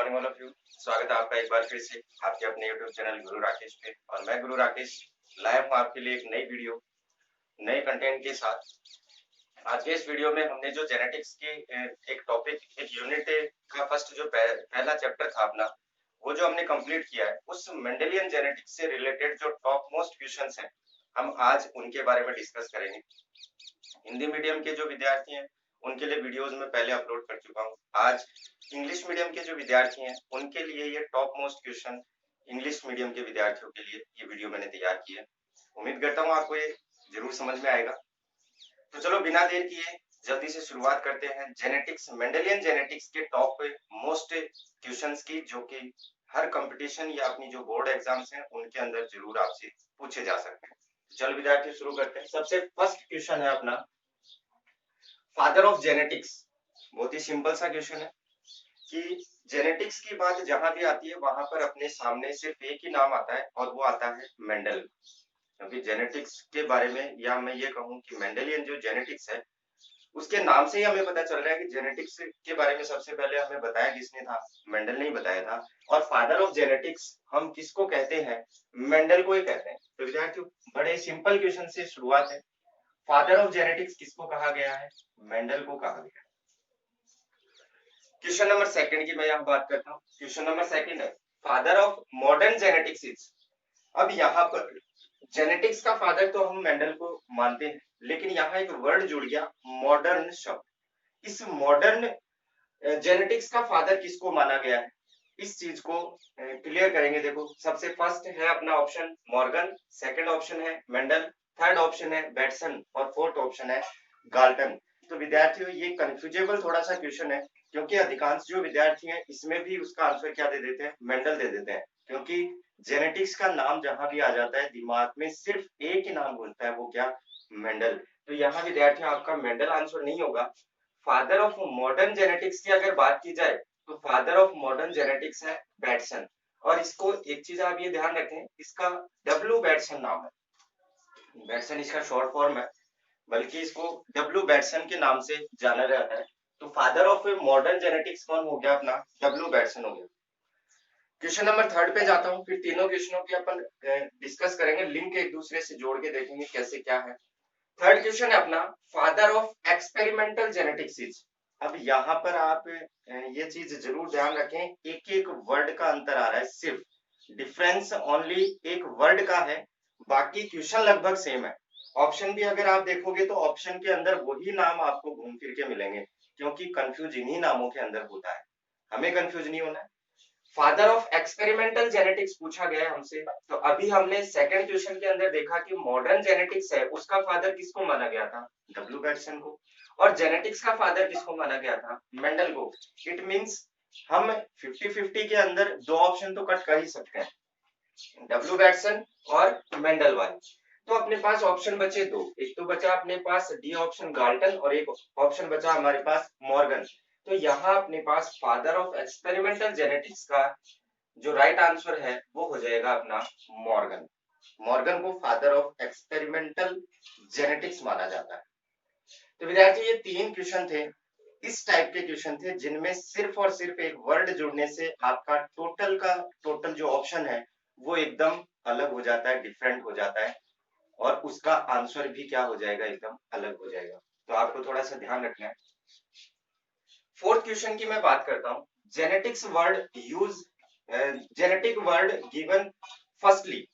Morning all of you. स्वागत है आपका एक बार फिर से आपके अपने यूट्यूब चैनल गुरु राकेश पे। और मैं गुरु राकेश लाया हूँ आपके लिए एक नई वीडियो नए कंटेंट के साथ। आज के इस वीडियो में हमने जो जेनेटिक्स की एक टॉपिक एक यूनिट का फर्स्ट जो पहला चैप्टर था अपना, वो जो हमने कंप्लीट किया है, उस मेंडेलियन जेनेटिक्स से रिलेटेड जो टॉप मोस्ट क्वेश्चंस हैं, हम आज उनके बारे में डिस्कस करेंगे। हिंदी मीडियम के जो विद्यार्थी हैं उनके लिए वीडियोस में पहले अपलोड कर चुका हूँ। आज इंग्लिश मीडियम के जो विद्यार्थी हैं उनके लिए ये top most question English medium के विद्यार्थियों के लिए ये वीडियो मैंने तैयार की है। उम्मीद करता हूँ आपको ये जरूर समझ में आएगा। तो चलो बिना देर किए जल्दी से शुरुआत करते हैं जेनेटिक्स मेंडेलियन जेनेटिक्स के टॉप मोस्ट क्वेश्चंस की, जो कि हर कंपटीशन या अपनी जो बोर्ड एग्जाम्स हैं उनके अंदर जरूर आपसे पूछे जा सकते हैं। चलो विद्यार्थी शुरू करते हैं। सबसे फर्स्ट क्वेश्चन है अपना फादर ऑफ जेनेटिक्स। बहुत ही सिंपल सा क्वेश्चन है कि जेनेटिक्स की बात जहां भी आती है वहां पर अपने सामने सिर्फ एक ही नाम आता है और वो आता है मेंडल। क्योंकि जेनेटिक्स के बारे में, या मैं ये कहूं कि मेंडेलियन जो जेनेटिक्स है उसके नाम से ही हमें पता चल रहा है कि जेनेटिक्स के बारे में सबसे पहले हमें बताया किसने था, मेंडल ने ही बताया था। और फादर ऑफ जेनेटिक्स हम किसको कहते हैं, मेंडल को ही कहते हैं। तो विद्यार्थियों बड़े सिंपल क्वेश्चन से शुरुआत है। फादर ऑफ जेनेटिक्स किसको कहा गया है, मेंडल को कहा गया है। क्वेश्चन नंबर सेकंड की मैं यहाँ बात करता हूँ। क्वेश्चन नंबर सेकंड है father of modern genetics is. अब यहाँ पर जेनेटिक्स का फादर तो हम मेंडल को मानते हैं, लेकिन यहाँ एक वर्ड जुड़ गया मॉडर्न शब्द। इस मॉडर्न जेनेटिक्स का फादर किसको माना गया है, इस चीज को क्लियर करेंगे। देखो सबसे फर्स्ट है अपना ऑप्शन मॉर्गन, सेकंड ऑप्शन है मेंडल, थर्ड ऑप्शन है बैटसन और फोर्थ ऑप्शन है गाल्टन। तो विद्यार्थियों ये कंफ्यूजेबल थोड़ा सा क्वेश्चन है, क्योंकि अधिकांश जो विद्यार्थी हैं इसमें भी उसका आंसर क्या दे देते हैं, मेंडल दे देते हैं। क्योंकि जेनेटिक्स का नाम जहां भी आ जाता है दिमाग में सिर्फ एक ही नाम घूमता है, वो क्या, मेंडल। तो यहाँ विद्यार्थियों आपका मेंडल आंसर नहीं होगा। फादर ऑफ मॉडर्न जेनेटिक्स की अगर बात की जाए तो फादर ऑफ मॉडर्न जेनेटिक्स है बैटसन। और इसको एक चीज आप ये ध्यान रखें, इसका डब्ल्यू बैटसन नाम है। बैटसन इसका शॉर्ट फॉर्म है, बल्कि इसको डब्ल्यू बैटसन के नाम से जाना जाता है। तो फादर ऑफ मॉडर्न जेनेटिक्स कौन हो गया अपना, डब्ल्यू बैटसन हो गया। क्वेश्चन नंबर थर्ड पे जाता हूँ। फिर तीनों क्वेश्चनों की अपन डिस्कस करेंगे, लिंक एक दूसरे से जोड़ के देखेंगे कैसे क्या है। थर्ड क्वेश्चन है अपना father of experimental genetics is. अब यहाँ पर आप ये चीज जरूर ध्यान रखें, एक एक वर्ड का अंतर आ रहा है, सिर्फ डिफरेंस ओनली एक वर्ड का है, बाकी क्वेश्चन लगभग सेम है। ऑप्शन भी अगर आप देखोगे तो ऑप्शन के अंदर वही नाम आपको घूम फिर के मिलेंगे, क्योंकि कंफ्यूज इन्हीं नामों के अंदर होता है। हमें कंफ्यूज नहीं होना है। फादर ऑफ एक्सपेरिमेंटल जेनेटिक्स पूछा गया है हमसे। तो अभी हमने सेकंड क्वेश्चन के अंदर देखा कि मॉडर्न जेनेटिक्स है उसका फादर किसको माना गया था, डब्ल्यू बैटसन को। और जेनेटिक्स का फादर किसको माना गया था, मेंडल को। इट मींस हम 50-50 के अंदर दो ऑप्शन तो कट कर ही सकते हैं, डब्ल्यू बैटसन और मेंडल वाले। तो अपने पास ऑप्शन बचे दो, एक तो बचा अपने पास डी ऑप्शन गाल्टन और एक ऑप्शन बचा हमारे पास मॉर्गन। तो यहाँ अपने पास फादर ऑफ एक्सपेरिमेंटल जेनेटिक्स का जो राइट आंसर है वो हो जाएगा अपना मॉर्गन। मॉर्गन को फादर ऑफ एक्सपेरिमेंटल जेनेटिक्स माना जाता है। तो विद्यार्थी ये तीन क्वेश्चन थे, इस टाइप के क्वेश्चन थे जिनमें सिर्फ और सिर्फ एक वर्ड जुड़ने से आपका टोटल जो ऑप्शन है वो एकदम अलग हो जाता है, डिफरेंट हो जाता है, और उसका आंसर भी क्या हो जाएगा, एकदम अलग हो जाएगा। तो आपको थोड़ा सा ध्यान रखना है। फोर्थ क्वेश्चन की मैं बात करता हूं। Genetics word use genetic word given firstly.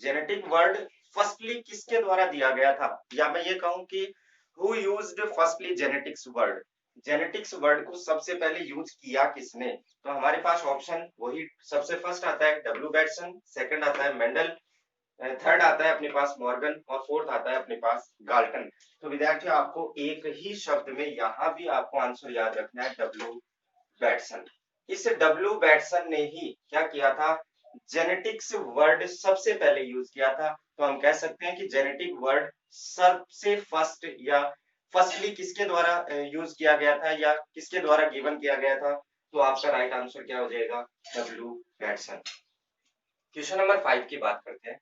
Genetic word firstly किसके द्वारा दिया गया था, या मैं ये कहूं कि who used firstly genetics word. Genetics word को सबसे पहले यूज किया किसने। तो हमारे पास ऑप्शन वही सबसे फर्स्ट आता है डब्ल्यू बैटसन, सेकंड आता है मेंडल, थर्ड आता है अपने पास मॉर्गन और फोर्थ आता है अपने पास गाल्टन। तो विद्यार्थियों आपको एक ही शब्द में यहाँ भी आपको आंसर याद रखना है, डब्ल्यू बैटसन। इस डब्ल्यू बैटसन ने ही क्या किया था, जेनेटिक्स वर्ड सबसे पहले यूज किया था। तो हम कह सकते हैं कि जेनेटिक वर्ड सबसे फर्स्ट या फर्स्टली किसके द्वारा यूज किया गया था या किसके द्वारा गिवन किया गया था। तो आपका राइट आंसर क्या हो जाएगा, डब्ल्यू बैटसन। क्वेश्चन नंबर 5 की बात करते हैं।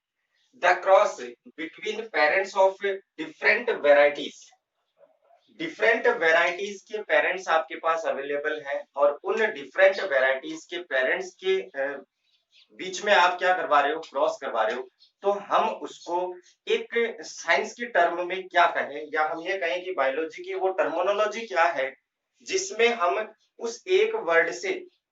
The cross between parents of different varieties. Different varieties के पेरेंट्स आपके पास अवेलेबल हैं और उन डिफरेंट वेराइटीज के पेरेंट्स के बीच में आप क्या करवा रहे हो, क्रॉस करवा रहे हो, तो हम उसको एक साइंस की टर्म में क्या कहें, या हम ये कहें कि बायोलॉजी की वो टर्मिनोलॉजी क्या है जिसमें हम उस एक वर्ड से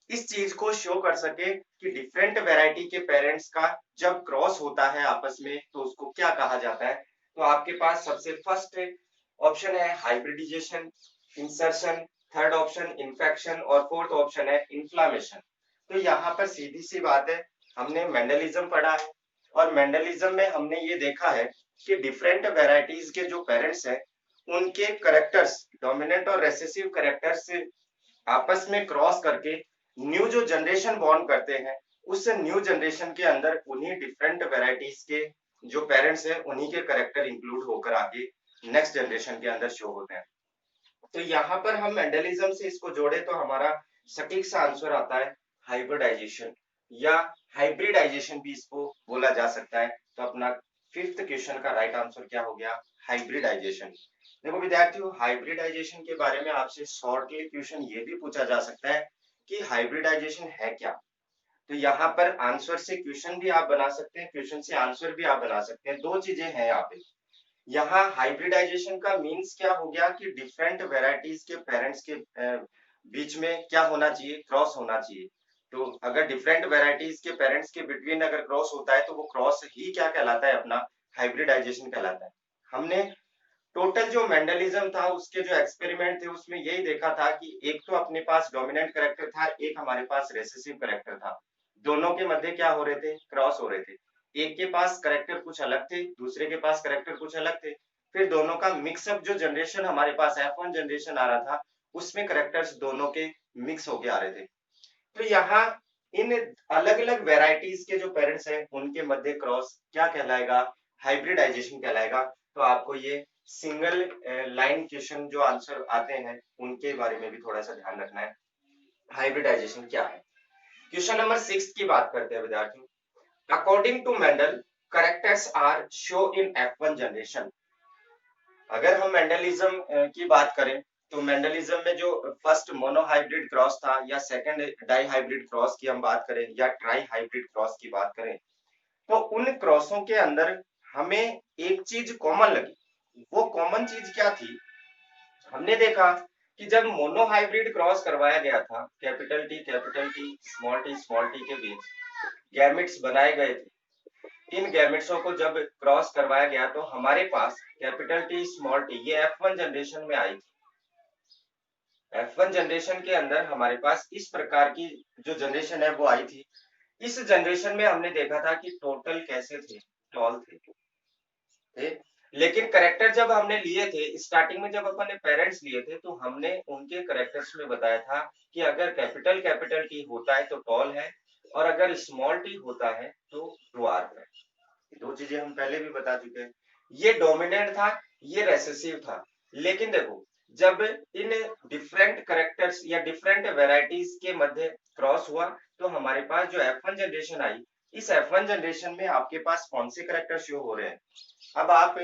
इस चीज को शो कर सके कि डिफरेंट वैरायटी के पेरेंट्स का जब क्रॉस होता है आपस में तो उसको क्या कहा जाता है। तो आपके पास सबसे फर्स्ट ऑप्शन है hybridization, insertion, third option infection और फोर्थ ऑप्शन है इन्फ्लामेशन। तो यहाँ पर सीधी सी बात है, हमने मेंडलिज्म पढ़ा है और मेंडलिज्म में हमने ये देखा है कि डिफरेंट वैरायटीज के जो पेरेंट्स हैं उनके करेक्टर्स, डोमिनेंट और रेसेसिव करेक्टर्स आपस में क्रॉस करके न्यू जो जनरेशन बॉर्न करते हैं, उस न्यू जनरेशन के अंदर उन्हीं डिफरेंट वैरायटीज के जो पेरेंट्स हैं उन्हीं के करेक्टर इंक्लूड होकर आगे नेक्स्ट जनरेशन के अंदर शो होते हैं। तो यहाँ पर हम मेंडलिज्म से इसको जोड़े तो हमारा सटीक सा आंसर आता है हाइब्रिडाइजेशन, या हाइब्रिडाइजेशन भी इसको बोला जा सकता है। तो अपना फिफ्थ क्वेश्चन का राइट आंसर क्या हो गया, हाइब्रिडाइजेशन। देखो विद्यार्थियों, हाइब्रिडाइजेशन के बारे में आपसे शॉर्टली क्वेश्चन ये भी पूछा जा सकता है कि हाइब्रिडाइजेशन है क्या। तो यहाँ पर आंसर से क्वेश्चन भी आप बना सकते हैं, क्वेश्चन से आंसर भी आप बना सकते हैं। दो चीजें हैं यहाँ पे। यहाँ हाइब्रिडाइजेशन का मीन्स क्या हो गया कि डिफरेंट वेराइटीज के पेरेंट्स के बीच में क्या होना चाहिए, क्रॉस होना चाहिए। तो अगर डिफरेंट वेराइटीज के पेरेंट्स के बिटवीन अगर क्रॉस होता है तो वो क्रॉस ही क्या कहलाता है, अपना हाइब्रिडाइजेशन कहलाता है। हमने टोटल जो मेंडलिज्म था उसके जो एक्सपेरिमेंट थे उसमें यही देखा था कि एक तो अपने पास डोमिनेंट करेक्टर था, एक हमारे पास रेसेसिव करेक्टर था। दोनों के मध्य क्या हो रहे थे, क्रॉस हो रहे थे। एक के पास करेक्टर कुछ अलग थे, दूसरे के पास करेक्टर कुछ अलग थे। फिर दोनों का मिक्सअप जो जनरेशन हमारे पास F1 जनरेशन आ रहा था उसमें करेक्टर्स दोनों के मिक्स होके आ रहे थे। तो यहाँ इन अलग अलग वेराइटीज के जो पेरेंट्स हैं उनके मध्य क्रॉस क्या कहलाएगा, हाइब्रिडाइजेशन कहलाएगा। तो आपको ये सिंगल लाइन क्वेश्चन जो आंसर आते हैं उनके बारे में भी थोड़ा सा ध्यान रखना है, हाइब्रिडाइजेशन क्या है। क्वेश्चन नंबर 6 की बात करते हैं विद्यार्थियों। According to Mendel, characters are show in F1 generation. अगर हम मेंडलिज्म की बात करें तो मेंडलिज्म में जो फर्स्ट मोनोहाइब्रिड क्रॉस था या सेकंड डाई हाइब्रिड क्रॉस की हम बात करें या ट्राई हाइब्रिड क्रॉस की बात करें, तो उन क्रॉसों के अंदर हमें एक चीज कॉमन लगी। वो कॉमन चीज क्या थी, हमने देखा कि जब मोनोहाइब्रिड क्रॉस करवाया गया था कैपिटल टी स्मॉल टी के बीच गैमेट्स बनाए गए थे। इन गैमेट्सों को जब क्रॉस करवाया गया तो हमारे पास कैपिटल टी स्मॉल टी ये F1 जनरेशन में आई थी। F1 जनरेशन के अंदर हमारे पास इस प्रकार की जो जनरेशन है वो आई थी। इस जनरेशन में हमने देखा था कि टोटल कैसे थे, टॉल थे। लेकिन करेक्टर जब हमने लिए थे स्टार्टिंग में, जब अपन ने पेरेंट्स लिए थे तो हमने उनके करेक्टर्स में बताया था कि अगर कैपिटल टी होता है तो टॉल है और अगर स्मॉल टी होता है तो ड्वार्फ है। दो चीजें हम पहले भी बता चुके हैं। ये डोमिनेंट था, ये रेसेसिव था। लेकिन देखो, जब इन डिफरेंट करेक्टर्स या डिफरेंट वेराइटीज के मध्य क्रॉस हुआ तो हमारे पास जो F1 जनरेशन आई, इस F1 जनरेशन में आपके पास कौन से करेक्टर शो हो रहे हैं। अब आप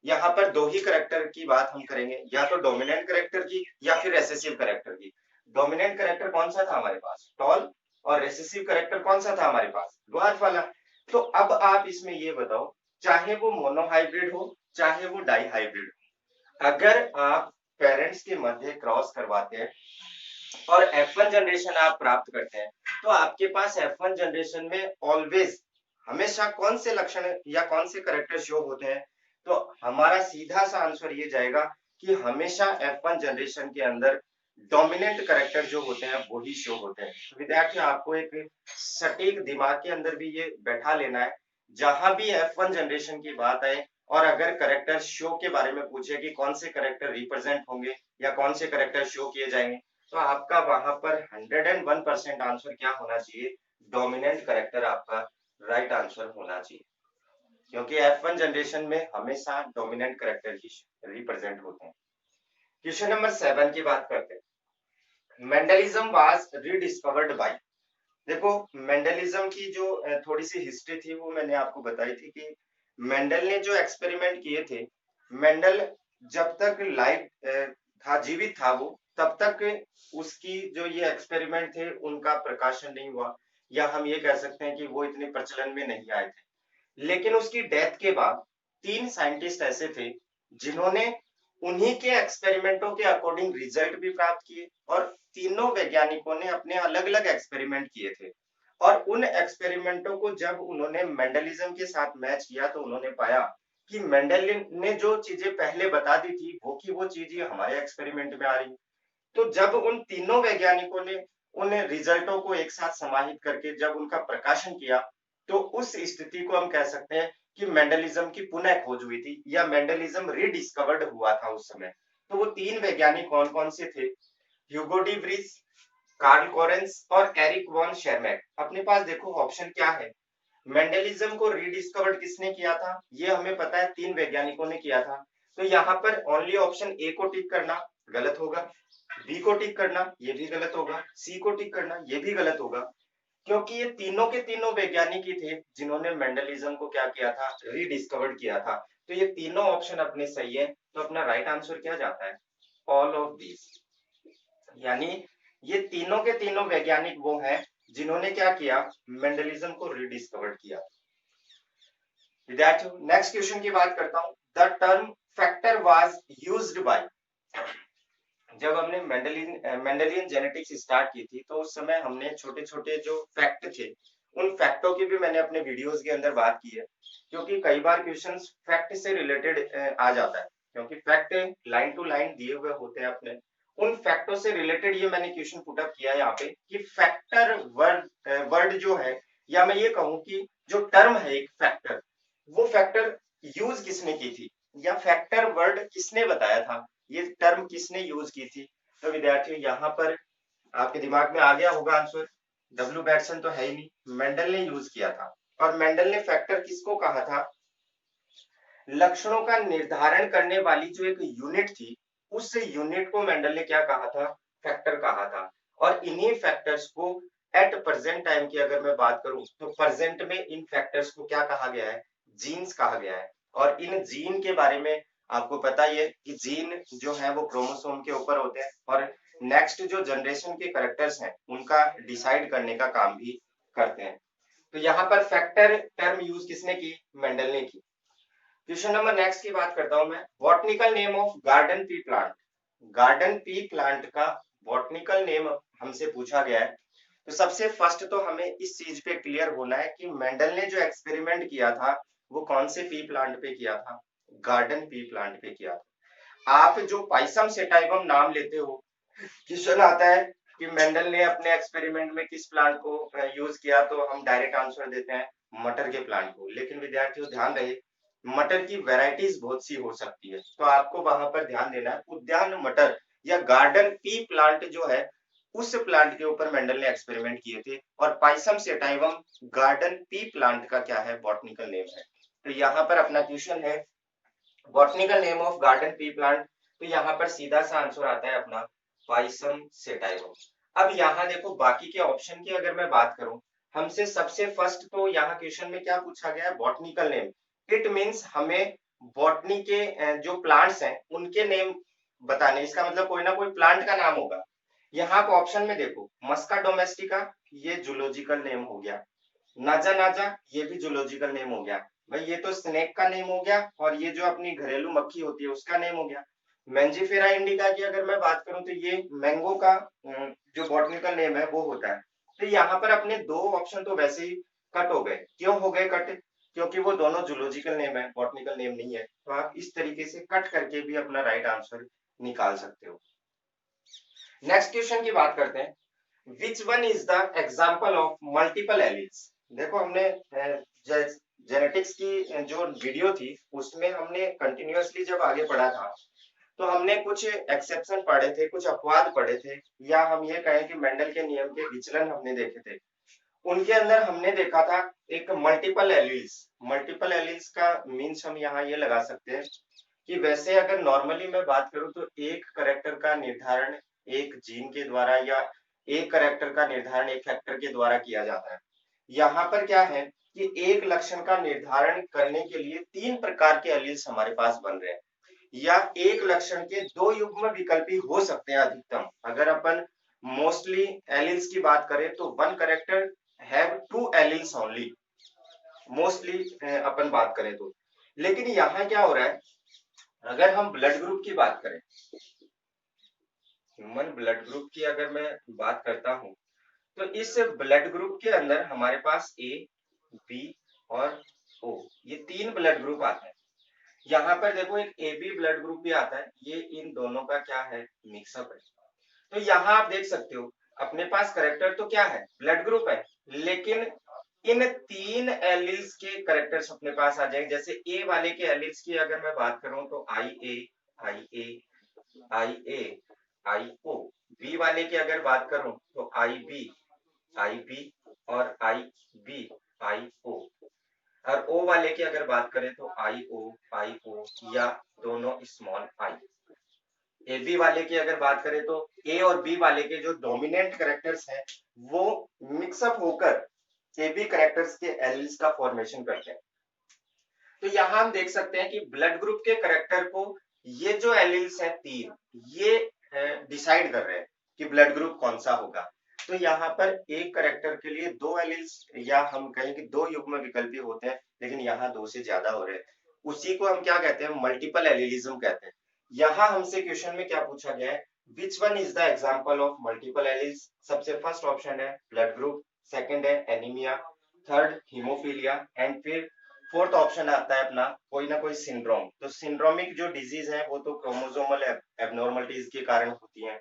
यहाँ पर दो ही करेक्टर की बात हम करेंगे, या तो डोमिनेंट करेक्टर की या फिर रेसेसिव करेक्टर की। डोमिनेंट करेक्टर कौन सा था हमारे पास, टॉल, और रेसेसिव करेक्टर कौन सा था हमारे पास, ड्वार्फ वाला। तो अब आप इसमें ये बताओ, चाहे वो मोनोहाइब्रिड हो चाहे वो डाई हाइब्रिड हो, अगर आप पेरेंट्स के मध्य क्रॉस करवाते हैं और F1 जनरेशन आप प्राप्त करते हैं तो आपके पास F1 जनरेशन में ऑलवेज हमेशा कौन से लक्षण या कौन से करेक्टर शो होते हैं। तो हमारा सीधा सा आंसर ये जाएगा कि हमेशा F1 जनरेशन के अंदर डोमिनेंट करेक्टर जो होते हैं वो ही शो होते हैं। तो विद्यार्थियों, आपको एक सटीक दिमाग के अंदर भी ये बैठा लेना है, जहां भी F1 जनरेशन की बात आए और अगर करेक्टर शो के बारे में पूछे कि कौन से करेक्टर रिप्रेजेंट होंगे या कौन से करेक्टर शो किए जाएंगे, तो आपका वहां पर 101% आंसर क्या होना चाहिए, डोमिनेंट करेक्टर आपका राइट आंसर होना चाहिए। क्योंकि F1 जनरेशन में हमेशा डोमिनेंट करेक्टर ही रिप्रेजेंट होते हैं। क्वेश्चन नंबर 7 की बात करते हैं। Mendelism was rediscovered by. देखो, मेंडलिज्म की जो थोड़ी सी हिस्ट्री थी वो मैंने आपको बताई थी कि मेंडल ने जो एक्सपेरिमेंट किए थे, मेंडल जब तक लाइफ था, जीवित था वो, तब तक उसकी जो ये एक्सपेरिमेंट थे उनका प्रकाशन नहीं हुआ, या हम ये कह सकते हैं कि वो इतने प्रचलन में नहीं आए थे। लेकिन उसकी डेथ के बाद 3 साइंटिस्ट ऐसे थे जिन्होंने उन्हीं के एक्सपेरिमेंटों के अकॉर्डिंग रिजल्ट भी प्राप्त किए, और तीनों वैज्ञानिकों ने अपने अलग-अलग एक्सपेरिमेंट किए थे। और उन एक्सपेरिमेंटों को जब उन्होंने मेंडलिज्म के साथ मैच किया तो उन्होंने पाया कि मेंडल ने जो चीजें पहले बता दी थी वो की वो चीज ही हमारे एक्सपेरिमेंट में आ रही। तो जब उन तीनों वैज्ञानिकों ने उन रिजल्टों को एक साथ समाहित करके जब उनका प्रकाशन किया, तो उस स्थिति को हम कह सकते हैं कि मेंडलिज्म की पुनः खोज हुई थी, या मेंडलिज्म रीडिस्कवर्ड हुआ था उस समय। तो वो 3 वैज्ञानिक कौन-कौन से थे? Hugo de Vries, Carl Correns और एरिक वॉन शेरमैक। अपने पास देखो ऑप्शन क्या है। मेंडलिज्म को रीडिस्कवर्ड किसने किया था? ये हमें पता है 3 वैज्ञानिकों ने किया था। तो यहाँ पर ओनली ऑप्शन ए को टिक करना गलत होगा, बी को टिक करना ये भी गलत होगा, सी को टिक करना ये भी गलत होगा, क्योंकि ये तीनों के तीनों वैज्ञानिक ही थे जिन्होंने मेंडलिज्म को क्या किया था? रीडिस्कवर्ड किया था। तो ये तीनों ऑप्शन अपने सही है। तो अपना राइट आंसर क्या जाता है? All of these. यानी ये तीनों के तीनों वैज्ञानिक वो हैं जिन्होंने क्या किया? मेंडलिज्म को रीडिस्कवर्ड किया। विद्यार्थियों, नेक्स्ट क्वेश्चन की बात करता हूं। The term factor was used by. जब हमने मेंडेलियन जेनेटिक्स स्टार्ट की थी तो उस समय हमने छोटे-छोटे जो फैक्ट थे उन फैक्टों की भी मैंने अपने वीडियोस के अंदर बात की है, क्योंकि कई बार क्वेश्चंस फैक्ट से रिलेटेड आ जाता है, क्योंकि फैक्ट लाइन टू लाइन दिए हुए होते हैं अपने। उन फैक्टों से रिलेटेड ये मैंने क्वेश्चन पुट अप किया है यहाँ पे कि फैक्टर वर्ड जो है, या मैं ये कहूँ कि जो टर्म है एक फैक्टर, वो फैक्टर यूज किसने की थी, या फैक्टर वर्ड किसने बताया था, ये टर्म किसने यूज की थी? तो विद्यार्थियों यहाँ पर आपके दिमाग में आ गया होगा आंसर। डब्ल्यू बैटसन तो है ही नहीं, मेंडल ने यूज किया था। और मेंडल ने फैक्टर किसको कहा था? लक्षणों का निर्धारण करने वाली जो एक यूनिट थी, उस यूनिट को मेंडल ने क्या कहा था? फैक्टर कहा था। और इन्हीं फैक्टर्स को एट प्रेजेंट टाइम की अगर मैं बात करूं तो प्रेजेंट में इन फैक्टर्स को क्या कहा गया है? जीन्स कहा गया है। और इन जीन के बारे में आपको पता ही है कि जीन जो है वो क्रोमोसोम के ऊपर होते हैं, और नेक्स्ट जो जनरेशन के कैरेक्टर्स हैं उनका डिसाइड करने का काम भी करते हैं। तो यहाँ पर फैक्टर टर्म यूज किसने की? मेंडल ने की। क्वेश्चन नंबर नेक्स्ट की बात करता हूं मैं। Botanical name of garden pea plant. Garden pea plant का बॉटनिकल नेम हमसे पूछा गया है। तो सबसे फर्स्ट तो हमें इस चीज पे क्लियर होना है कि मेंडल ने जो एक्सपेरिमेंट किया था वो कौन से पी प्लांट पे किया था? गार्डन पी प्लांट पे किया था। आप जो पाइसम सेटाइवम नाम लेते हो, क्वेश्चन आता है कि मेंडल ने अपने एक्सपेरिमेंट में किस प्लांट को यूज किया, तो हम डायरेक्ट आंसर देते हैं मटर के प्लांट को। लेकिन विद्यार्थियों ध्यान रहे, मटर की वैरायटीज बहुत सी हो सकती है, तो आपको वहां पर ध्यान देना है। उद्यान मटर या गार्डन पी प्लांट जो है उस प्लांट के ऊपर मेंडल ने एक्सपेरिमेंट किए थे, और Pisum sativum garden pea plant का क्या है? बॉटनिकल नेम है। तो यहाँ पर अपना क्वेश्चन है botanical name of garden pea plant. तो यहाँ पर सीधा सा आंसर आता है अपना पाइसम सेटाइवम। अब यहाँ देखो बाकी के ऑप्शन की अगर मैं बात करूं, हमसे सबसे फर्स्ट तो यहाँ क्वेश्चन में क्या पूछा गया है? Botanical name. इट मीन्स हमें बॉटनी के जो प्लांट्स हैं उनके नेम बताने, इसका मतलब कोई ना कोई प्लांट का नाम होगा। यहाँ आप ऑप्शन में देखो, मस्का डोमेस्टिका ये जूलॉजिकल नेम हो गया, नाजा नाजा ये भी जूलॉजिकल नेम हो गया। भाई ये तो स्नेक का नेम हो गया, और ये जो अपनी घरेलू मक्खी होती है उसका नेम हो गया। मेंजिफेरा इंडिका की अगर मैं बात करूं तो ये मैंगो का जो बॉटनिकल नेम है वो होता है। तो यहाँ पर अपने दो ऑप्शन तो वैसे ही कट हो गए। क्यों हो गए कट? क्योंकि वो दोनों जूलॉजिकल नेम है, बॉटनिकल नेम नहीं है। तो आप इस तरीके से कट करके भी अपना राइट आंसर निकाल सकते हो। नेक्स्ट क्वेश्चन की बात करते हैं। Which one is the example of multiple alleles? देखो हमने जेनेटिक्स की जो वीडियो थी उसमें हमने कंटिन्यूअसली जब आगे पढ़ा था तो हमने कुछ एक्सेप्शन पढ़े थे, कुछ अपवाद पढ़े थे, या हम ये कहें कि मेंडल के नियम के विचलन हमने देखे थे। उनके अंदर हमने देखा था एक मल्टीपल एलील्स। मल्टीपल एलील्स का मीन्स हम यहाँ ये लगा सकते हैं कि वैसे अगर नॉर्मली मैं बात करूं तो एक करेक्टर का निर्धारण एक जीन के द्वारा, या एक करेक्टर का निर्धारण एक फैक्टर के द्वारा किया जाता है। यहाँ पर क्या है कि एक लक्षण का निर्धारण करने के लिए 3 प्रकार के एलील्स हमारे पास बन रहे हैं। या एक लक्षण के दो युग्म विकल्पी हो सकते हैं अधिकतम। अगर अपन मोस्टली एलील्स की बात करें तो one character have two alleles only, mostly अपन बात करें तो। लेकिन यहाँ क्या हो रहा है, अगर हम ब्लड ग्रुप की बात करें, ह्यूमन ब्लड ग्रुप की अगर मैं बात करता हूं, तो इस ब्लड ग्रुप के अंदर हमारे पास ए, बी और ओ, ये तीन ब्लड ग्रुप आते हैं। यहाँ पर देखो एक ए बी ब्लड ग्रुप भी आता है, ये इन दोनों का क्या है, मिक्सअप है। तो यहाँ आप देख सकते हो अपने पास करेक्टर तो क्या है, ब्लड ग्रुप है, लेकिन इन तीन एलिल्स के करेक्टर्स अपने पास आ जाएंगे। जैसे ए वाले के एलिल्स की अगर मैं बात करूं तो आई ए, आई ए, आई ए, आई ओ। बी वाले की अगर बात करूं तो आई बी, आई बी और आई बी, आई ओ। और ओ वाले की अगर बात करें तो आई ओ या दोनों स्मॉल आई। ए बी वाले की अगर बात करें तो ए और बी वाले के जो डोमिनेंट करेक्टर्स हैं वो मिक्सअप होकर ए बी करेक्टर्स के एलिल्स का फॉर्मेशन करते हैं। तो यहाँ हम देख सकते हैं कि ब्लड ग्रुप के करेक्टर को ये जो एलिल्स हैं तीन, ये डिसाइड कर रहे हैं कि ब्लड ग्रुप कौन सा होगा। तो यहाँ पर एक करेक्टर के लिए दो एलिल्स या हम कहें कि दो युग्म विकल्पी होते हैं, लेकिन यहाँ दो से ज्यादा हो रहे हैं, उसी को हम क्या कहते हैं, मल्टीपल एलिलिज्म कहते हैं। यहाँ हमसे क्वेश्चन में क्या पूछा गया है, which one is the example of multiple alleles. सबसे फर्स्ट ऑप्शन है ब्लड ग्रुप, सेकंड है एनीमिया, थर्ड हीमोफीलिया एंड फिर फोर्थ ऑप्शन आता है अपना कोई ना कोई सिंड्रोम। तो सिंड्रोमिक जो डिजीज है वो तो क्रोमोसोमल एबनॉर्मलिटीज के कारण होती है।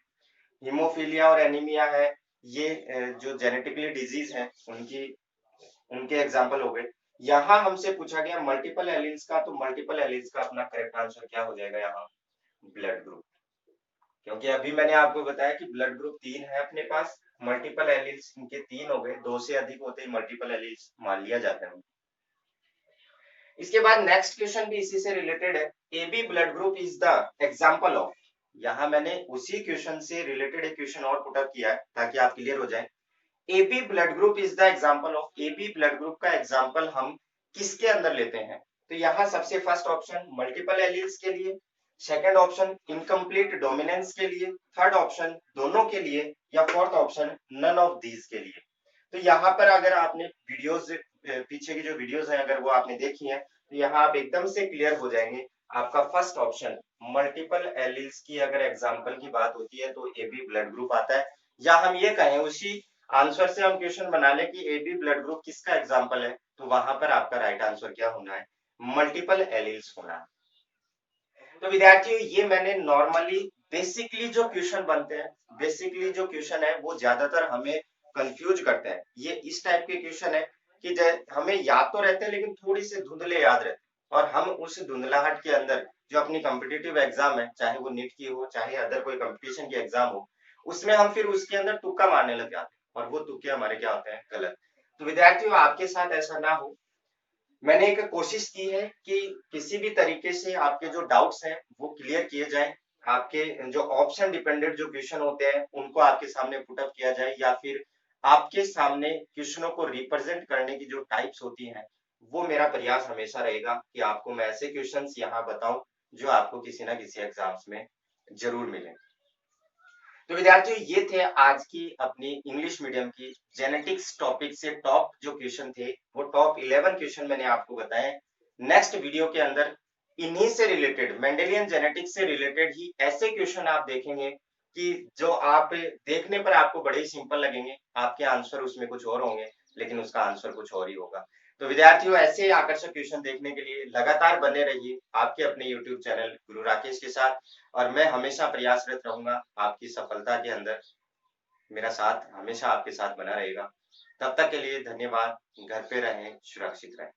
हीमोफीलिया और एनीमिया है, ये जो जेनेटिकली डिजीज है उनकी उनके एग्जाम्पल हो गए। यहाँ हमसे पूछा गया मल्टीपल एलिल्स का, तो मल्टीपल एलिल्स का अपना करेक्ट आंसर क्या हो जाएगा यहाँ, ब्लड ग्रुप। क्योंकि अभी मैंने आपको बताया कि ब्लड ग्रुप तीन है अपने पास, मल्टीपल एलिल्स इनके तीन हो गए, दो से अधिक होते ही मल्टीपल एलिल्स मान लिया जाता है। इसके बाद नेक्स्ट क्वेश्चन भी इसी से रिलेटेड है, A B blood group is the example of. यहाँ मैंने उसी क्वेश्चन से रिलेटेड एक क्वेश्चन और पुट अप किया है ताकि आप क्लियर हो जाए। A B blood group is the example of, A B blood group का एग्जाम्पल हम किसके अंदर लेते हैं। तो यहाँ सबसे फर्स्ट ऑप्शन मल्टीपल एलिल्स के लिए, सेकंड ऑप्शन इनकम्प्लीट डोमिनेंस के लिए, थर्ड ऑप्शन दोनों के लिए, या fourth option none of these के लिए। तो यहाँ पर अगर आपने वीडियोस, पीछे की जो वीडियोस हैं अगर वो आपने देखी हैं, तो यहाँ आप एकदम से क्लियर हो जाएंगे। आपका फर्स्ट ऑप्शन मल्टीपल एलिल्स की अगर एग्जांपल की बात होती है तो ए बी ब्लड ग्रुप आता है, या हम ये कहें उसी आंसर से हम क्वेश्चन बना ले कि ए बी ब्लड ग्रुप किसका एग्जांपल है, तो वहां पर आपका राइट आंसर क्या होना है, मल्टीपल एलिल्स होना है। तो विद्यार्थियों ये मैंने नॉर्मली बेसिकली जो क्वेश्चन बनते हैं, बेसिकली जो क्वेश्चन है वो ज्यादातर हमें कंफ्यूज करते हैं। ये इस टाइप के क्वेश्चन है कि हमें याद तो रहते हैं लेकिन थोड़ी से धुंधले याद रहते हैं, और हम उस धुंधलाहट के अंदर जो अपनी कॉम्पिटिटिव एग्जाम है, चाहे वो नीट की हो चाहे अदर कोई कंपटीशन की एग्जाम हो, उसमें हम फिर उसके अंदर तुक्का मारने लग जाते हैं और वो तुक्के हमारे क्या होते हैं, गलत। तो विद्यार्थियों आपके साथ ऐसा ना हो, मैंने एक कोशिश की है कि किसी भी तरीके से आपके जो डाउट्स हैं वो क्लियर किए जाएं, आपके जो ऑप्शन डिपेंडेंट जो क्वेश्चन होते हैं उनको आपके सामने पुट अप किया जाए, या फिर आपके सामने क्वेश्चनों को रिप्रेजेंट करने की जो टाइप्स होती हैं वो मेरा प्रयास हमेशा रहेगा कि आपको मैं ऐसे क्वेश्चंस यहाँ बताऊं जो आपको किसी ना किसी एग्जाम्स में जरूर मिले। तो विद्यार्थियों ये थे आज की अपनी इंग्लिश मीडियम की जेनेटिक्स टॉपिक से टॉप जो क्वेश्चन थे, वो टॉप 11 क्वेश्चन मैंने आपको बताए। नेक्स्ट वीडियो के अंदर इन्हीं से रिलेटेड, मेंडेलियन जेनेटिक्स से रिलेटेड ही ऐसे क्वेश्चन आप देखेंगे कि जो आप देखने पर आपको बड़े ही सिंपल लगेंगे, आपके आंसर उसमें कुछ और होंगे लेकिन उसका आंसर कुछ और ही होगा। तो विद्यार्थियों ऐसे आकर्षक क्वेश्चन देखने के लिए लगातार बने रहिए आपके अपने यूट्यूब चैनल गुरु राकेश के साथ, और मैं हमेशा प्रयासरत रहूंगा आपकी सफलता के अंदर, मेरा साथ हमेशा आपके साथ बना रहेगा। तब तक के लिए धन्यवाद। घर पे रहें, सुरक्षित रहें।